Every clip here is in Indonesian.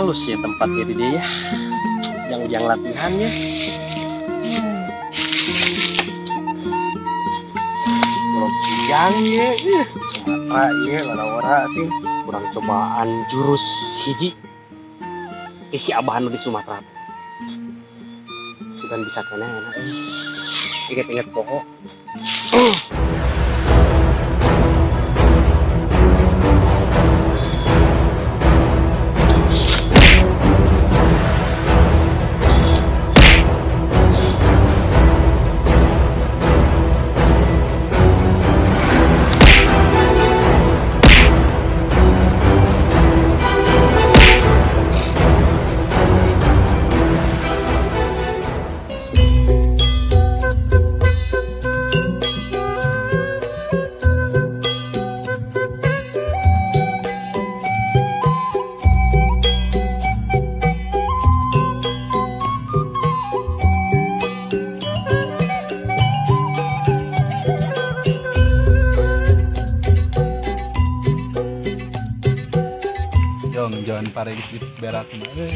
halus ya tempatnya di dia ya. Yang ujang latihannya. Pulau Kijang ya. Sumatera ya, lara-lara teh. Kurang cobaan jurus hiji. Si Abah di Sumatera. Sudah bisa kena enak. Ingat-ingat pokok. Jangan parek berat mah.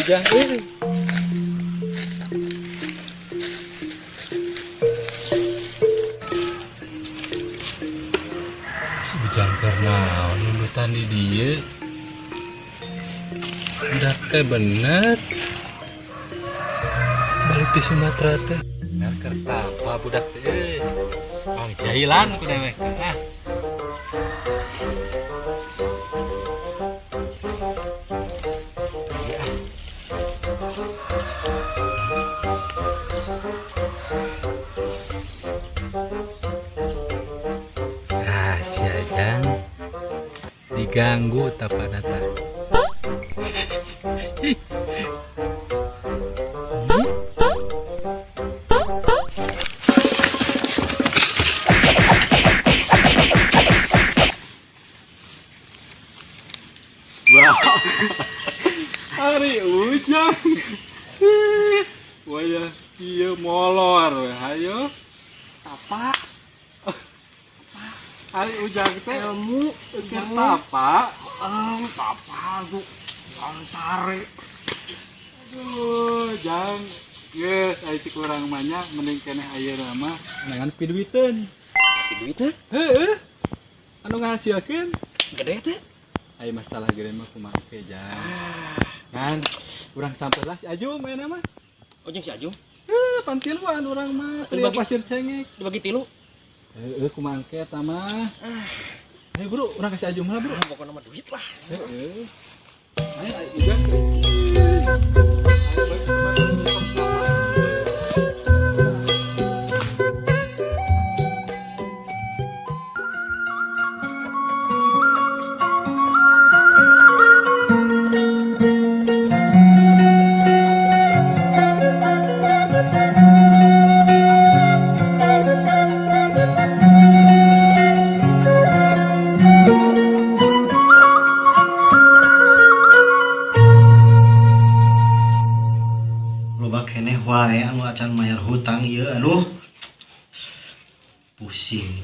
Ujang Ujang karena lulutan di dia udah teh bener balik di Sumatera teh bener kerta apa budak teh bang jahilan ku dewek si Ajang diganggu tapanata. Wah, hari Ujang, wajah iya molor, ayo, apa? Hari Ujang teh ilmu kita apa? Apa tuh? Sare. Aduh, Jang, yes, ayo cik kurang banyak, mending kene ayeuna mah dengan piduiteun. Piduiteun? Heeh. Anu ngahasilkeun Gede teh. Ayo masalah gede mah kumaha ke Jang. Kan urang sampeulah si Ajung maena mah. Oh jeung si Ajung? Pantiluan urang mah trio pasir cengek. Dibagi 3. Kumaha ke eta mah. Ayo bro, urang kasih Ajung mah bro. Pokokna mah duit lah. Heeh. Ayo Ujang. Keneh wae anu acan mayar hutang ieu aduh pusing.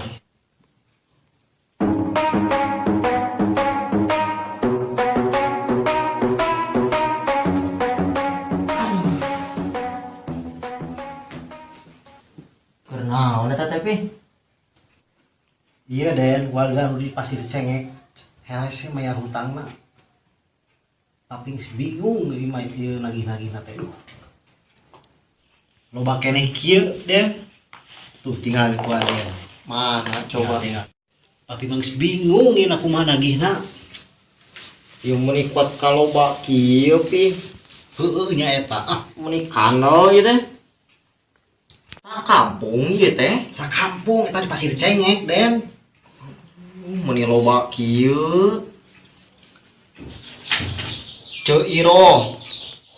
Iya Den, warga nu di Pasir Cengek heresnya mayar hutangna. Tapi bingung ieu mah ieu nagih-nagihna teh. Duh. Loba keneh kieu Den. Tuh tinggal ku Den. Mana coba? Tapi mangis bingung ieu kumaha nagihna. Ieu meuni kuat kaloba kieu pi. Heueuh nya eta. Ah, Meuni kanal ieu teh. Tak kampung ieu teh. sakampung eta di Pasir Cengek Den. Meuni loba kieu. Ceu Iro.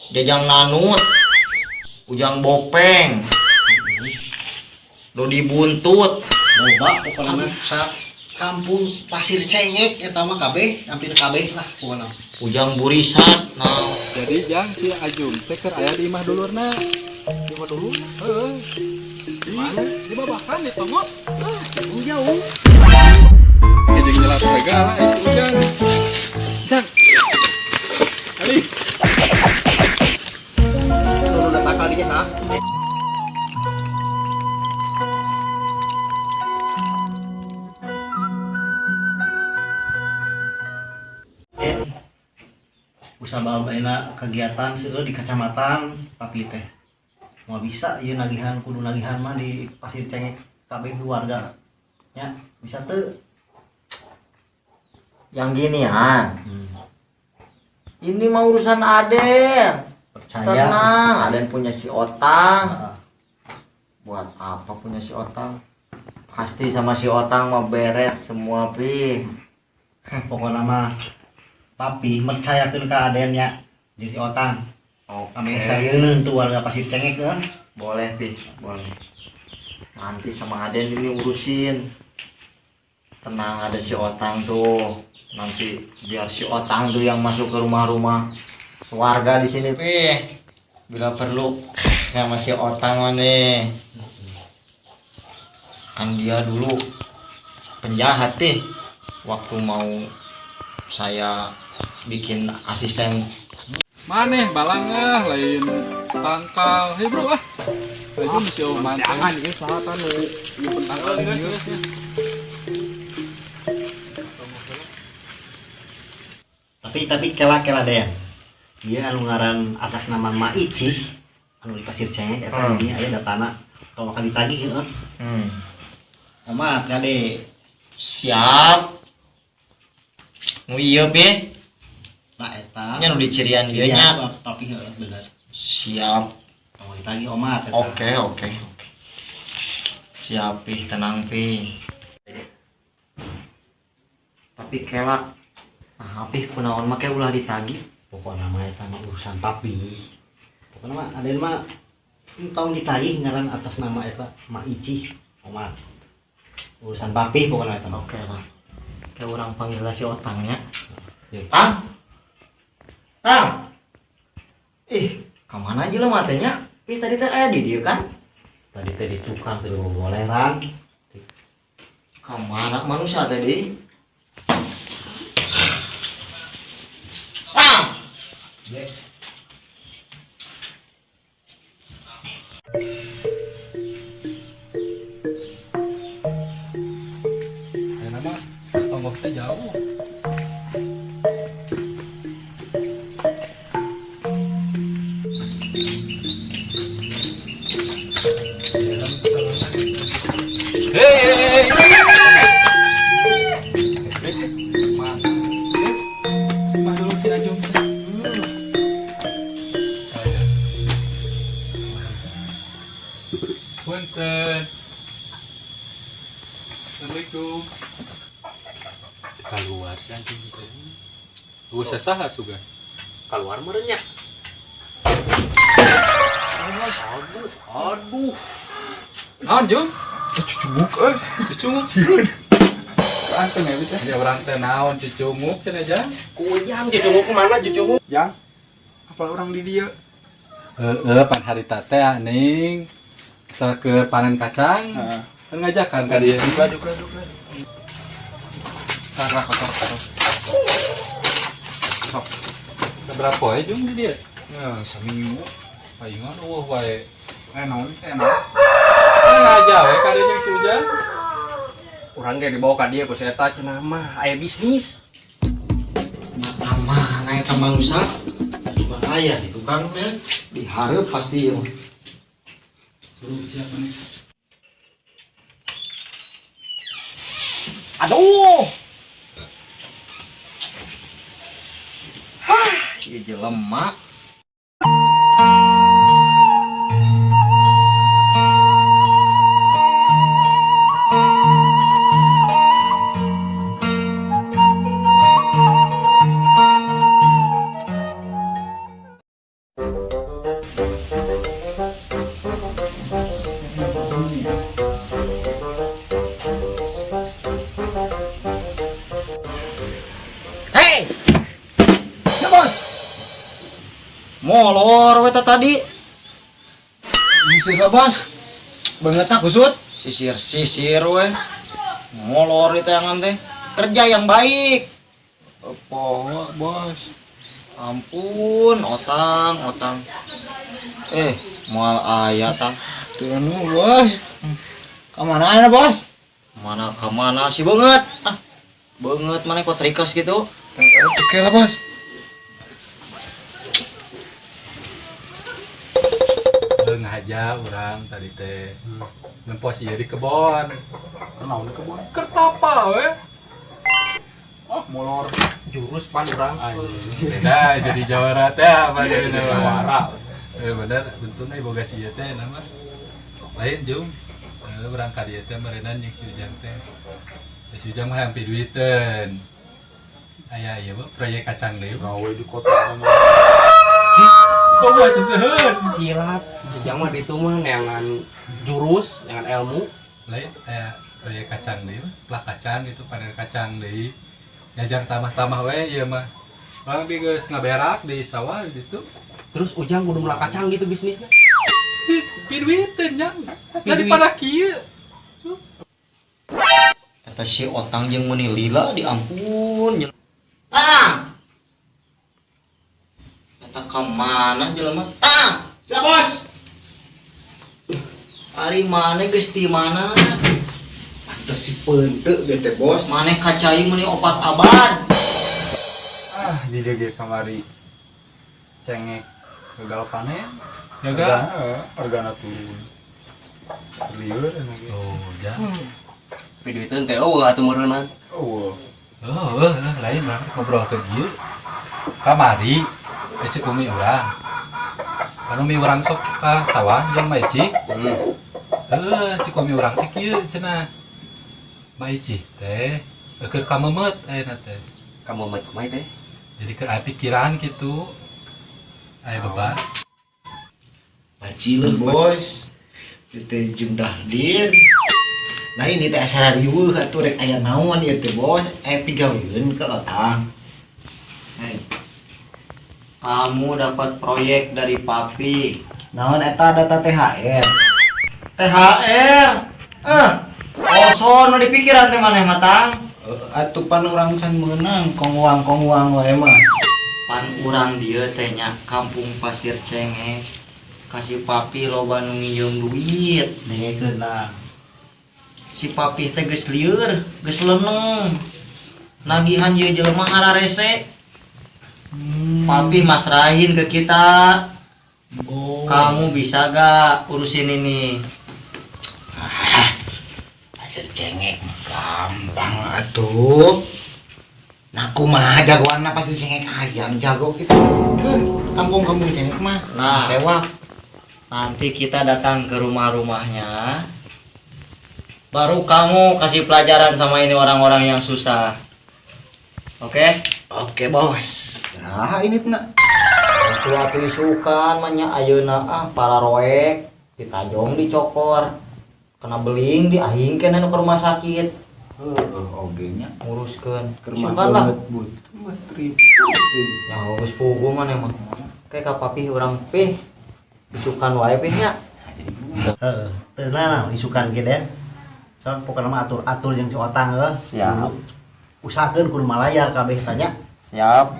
Jajang Nanut. Ujang Bopeng. Dodi Buntut. Loba pokona sa kampung Pasir Cengek eta mah kabeh, hampir kabeh lah pokona. Ujang Burisat. Nah, Jadi jang si Ajum teh keur aya di imah dulurna. Di imah dulur? Heeh. Di babakan di Tomot. Jauh. Jadi nyelat segala isi ujang. Jang. Ali. udah takal dinya sah. Usaha bae-baena kegiatan seueur di kecamatan tapi teh mau bisa ieu nagihan kudu nagihan mah di Pasir Cengek kabeh keluarga nya bisa teu. Yang ginian. Ini mah urusan Aden. Percaya Tenang, Aden punya si Otang. Heeh. Buat apa punya si Otang? Pasti sama si Otang mah beres semua pi. Pokoknya mah papi percayakeun ka Aden nya jadi Otang. Kami sarieun tuh warga Pasir Cengek kan. Boleh pi, boleh. Nanti sama Aden ini urusin. Tenang, ada si Otang tuh. Nanti biar si Otang tuh yang masuk ke rumah-rumah warga di sini pi. Bila perlu sama si Otang mah nih. Kan dia dulu penjahat nih. Waktu mau saya bikin asisten. Maneh balangah lain tangkal. Hei bro ah. Lain misi oman. Jangan ieu sahatan we. Ieu pentangkal geus. Tapi kela Den. Dia anu ngaran atas nama Ma Ici anu di Pasir Cengek eta ini aya datana tong bakal ditagih heeh. Amat kade Siap. Nu ieu pi. Nah eta Nya nu dicirian dieu nya. tapi heeh bener. Siap. Tong ditagih omat eta. Oke. Siap pi, tenang pi. Tapi kelak. Nah, pi kunaon make ulah ditagih. Pokokna mah eta mah urusan papi. Pokokna mah Aden mah tong ditagih ngaran atas nama eta Ma Ici omat. Urusan papi pokokna eta mah. Oke lah. Kayak orang panggil si Otangnya. Ya. Tang. Kemana aja lo matanya? Pi tadi teh aya di dieu kan? Tadi teh di tukang teh goleran. Kemana manusia tadi? Tang. Ya nama tonggok teh jauh. Hei. Mah dulu si Ajum. Punten. Assalamualaikum. Keluar sih anjing teh. Gua sasaha suga. Keluar merenya. Aduh. Naon Jum? Cucubuk Cucunguk. Anteng ya bisa. Dia orang teh naon cucunguk cenah aja. Kuyang cucunguk kemana cucunguk? Jang. Apal orang di dia. Pan harita teh ning. Asal ke panen kacang. Heeh. Kan ngajakan ka dia. Duk. Sarah kotor. Sok. Berapa poe Jum di dia? Ya, seminggu. Palingan wae. Naon teh enak. Aja we ka dieu jeung si Ujang. Urang ge dibawa ka dieu ku si eta cenah mah aya bisnis. Mana eta manusia? Bahaya di tukang teh. Dihareup pasti ieu. Siapa nih? Aduh. Ieu jelema. Hei! Ya bos! Molor weta tadi. Sisir lah bos. Bangetna kusut. Sisir we. Molor itu yang teh. Kerja yang baik. Apa bos? Ampun, otang. Moal aya tang. Tuh bos. Kemana ya bos? Kemana sih banget? Banget mana kok trikas gitu? Oke lah bos. Ngaja urang tadi teh nempos ieu di kebon. Kenaon di kebun? Kertapa we. Molor jurus pan urang. Beda jadi jawara teh apa deui jawara. Bener bentuna boga si ieu teh nama. Lain jum. Urang ka dieu teh meureunan jeung si Ujang teh. Si Ujang mah hampi duiteun. Aya ieu proyek kacang deui. Gawe di kota sama. Bawa seseuheun. Silat. Ujang mah ditu mah neangan jurus, neangan ilmu. Lain aya proyek kacang deui, plak kacang itu panen kacang deui. Ngajar tamah-tamah we ieu mah. Orang bi geus ngaberak di sawah gitu. Terus Ujang kudu meula kacang gitu bisnisnya. Pi duiteun nya. Daripada kieu. Eta si otang jeung meuni lila diampun. Eta kemana jelema? Siap bos. Ari maneh geus ti mana? Ada si peunteuk ge teh bos, maneh kacai meuni opat abad. Di dia kamari cengek gagal panen. Jaga. Hargana turun. Lieur emang gitu. Oh, jah. Piduiteun teh atuh meureunan. Oh. Lain mah ngobrol ke dieu. Kamari cek umi urang. Anu mi urang sok ka sawah jeung Maici. Cek umi urang teh kieu cenah. Maici teh keur kamemet ayeuna teh. Kamu mah kumaha teh? Jadi keur aya pikiran kitu. Aya beban. Pacileun bos. Teh jeung Dahdin. Nah ini teh asal riweuh atuh rek aya naon ieu teh bos, pigaweun ke otang. Hei. Kamu dapat proyek dari papi. Naon eta data THR? THR? Kosong nu dipikiran teh maneh matang. Atuh pan urang can meunang kong uang wae mah. Pan urang dieu teh nya kampung Pasir Cengek. Kasih papi loba nu nginjem duit, dengekeun lah. Si papi teh geus lieur, geus leuneng. Nagihan ieu jelema ngararese. Papi masrahin ke kita. Kamu bisa gak urusin ini? Pasir Cengek gampang atuh. Nah kumaha jagoanna Pasir Cengek ayam jago kita. Kampung-kampung Cengek mah. Nah, lewat. Nanti kita datang ke rumah-rumahnya. Baru kamu kasih pelajaran sama ini orang-orang yang susah. Oke? Oke, bos. Nah, ini tuh nak. Suatu isukan manya ayeuna para roek ditajong dicokor. Kena beling diahingkeun anu ke rumah sakit. Oge nya nguruskeun. Isukan lah. Ya geus puguh mah emang. Kayak ka papi urang pih. Isukan wae pih nya. Teu naon isukan ge Den. Soalnya pokoknya mah atur-atur yang si otang siap. Usahakeun kudu malayar kabeh tanya. Siap.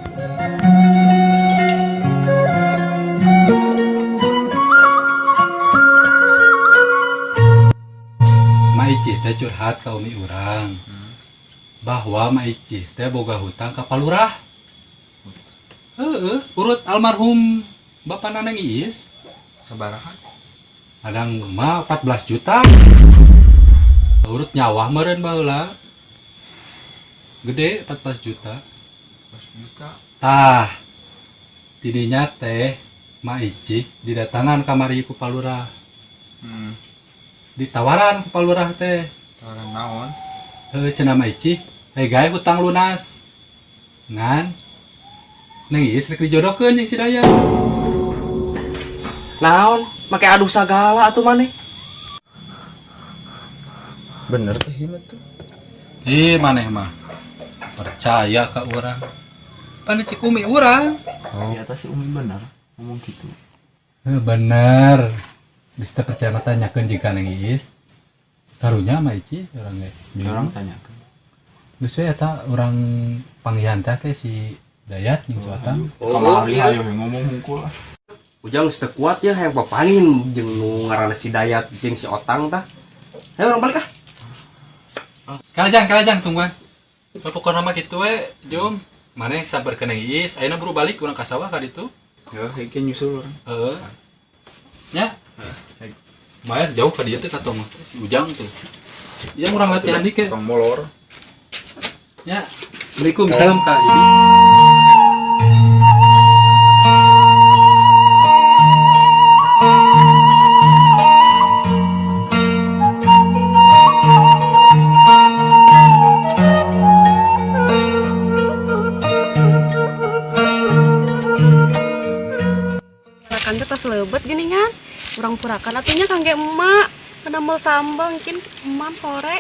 Maici teh teh curhat ka umi urang bahwa Ma Icih teh boga hutang ka palurah. Urut almarhum Bapak Nanang Iis Sabaraha? adang mah 14 juta. Urut nyawah meureun baheula. Gede 14 juta. 14 juta. Tah. Tidinya teh Ma Icih didatangan kamari ku palurah. Ditawaran ku palurah teh. Tawaran naon? Cenah Ma Icih, gawe hutang lunas. Ngan Neng Iis rek dijodohkeun jeung si Dayat. Naon? Make aduh sagala atuh maneh. Bener teh ieu tuh. Ih maneh mah percaya ka urang. Pan cik umi urang. Ternyata si Umi bener ngomong gitu. Bener. Bisa percaya mah tanyakeun jeung ka Neng Iis. Karunya Ma Icih urang ge. Orang tanyakan. Geus we eta urang panggihan teh ke si Dayat jeung si Otang. Kamari ayo ngomong hungkul. Ujang geus teu kuat ya hayang papanin jeung nu ngaranna si Dayat jeung si Otang tah. Hayo urang balik ah. Kalajang tungguan. Pokokna mah kitu we, Jum. Maneh sabar ke Neng Iis, ayeuna buru balik urang ka sawah ka ditu. Ya, hege nyusul orang. Heeh. Nya. Lumayan jauh ka dieu teh ka tong si Ujang tuh. Yang urang latihan dikit. Tukang molor. Ya. Waalaikumsalam Kak Ibi. Purakan teh tos leubet geuningan. Urang purakan atunya kangge emak. Kena mel sambal mungkin emak sore.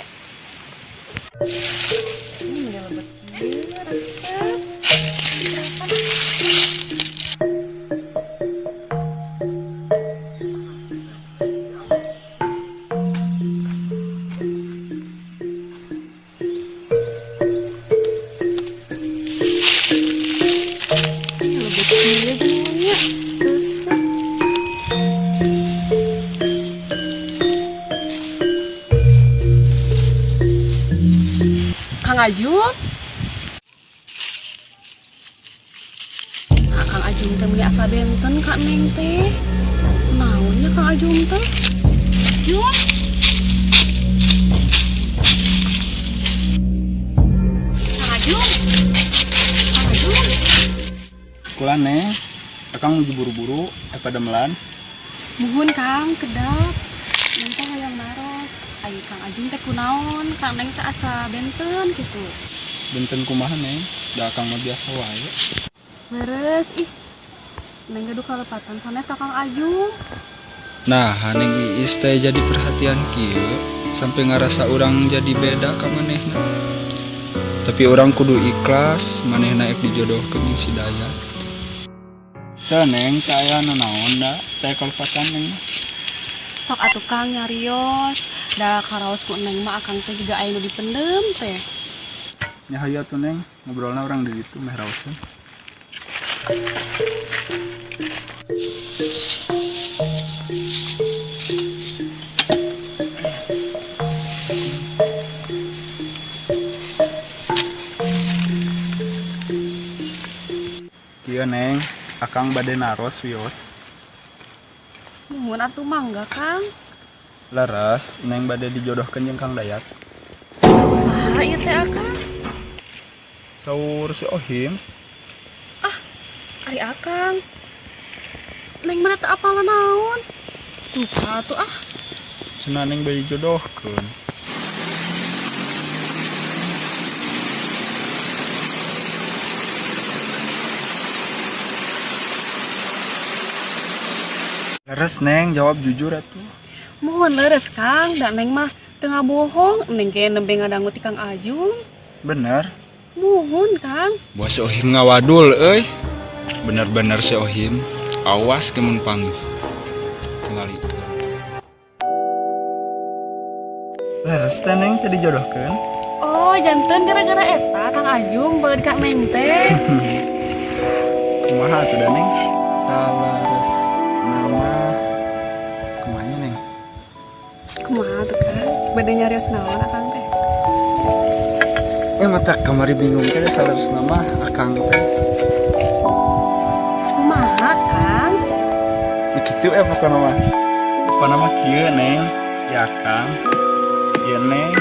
Ya leubet. Resep. Kang Ajum. Kang Ajum teh meuli asa benten Kak Neng teh. Naonnya Kang Ajum teh? Jum. Kang Ajum. Kang Ajum. Kulan nih. Akang menuju buru-buru pada melan. Muhun Kang kedap. Neng teh hayang maros. Ayo Kang Ajum teh kunaon? Kang Neng teh asa benten gitu. Benten kumaha nih. Da akang mah biasa wae. Leres ih. Neng gaduh kalepatan sanes ka Kang Ajum. Nah, Neng Iis teh jadi perhatian kieu sampai ngarasa orang jadi beda ka manehna. Tapi orang kudu ikhlas manehna ek dijodohkeun jeung si Dayat. Teh Neng, teh aya nanaon da? Teh kalepatan Neng. Sok atuh Kang nyarios. Da karaos ku Neng mah akang teh juga aya nu dipendem teh. Nya hayu atuh Neng, ngobrolna orang di ditu meh raoseun. Kieu Neng, akang bade naros wios. Nuhun atuh mangga Kang. Leres, Neng bade dijodohkeun jeung Kang Dayat. Usaha ieu teh Akang. Saur si Ohim, Ari Akang. Neng mana teu apal naon. Tuh atuh ah. cenah Neng bade dijodohkeun. Leres Neng, jawab jujur atuh. Muhun leres Kang, da Neng mah teu ngabohong. Neng ge nembe ngadangu ti Kang Ajum. Bener. Muhun Kang. Buat si Ohim ngawadul euy. Bener-bener si Ohim. Awas ke mun panggih. Tingali. Leres teh Neng teh dijodohkeun. Oh, janten gara-gara eta Kang Ajum bae Kang Neng teh. Kumaha atuh da Neng? Salares nama kumanya Neng. Kumaha tuh Kang? bade nyarios naon akang teh? Mata kamari bingung teh salerus nama akang teh. Kumaha Kang? Kitu pokona mah. Pokona mah kieu Neng. Ya Kang. Ieu Neng.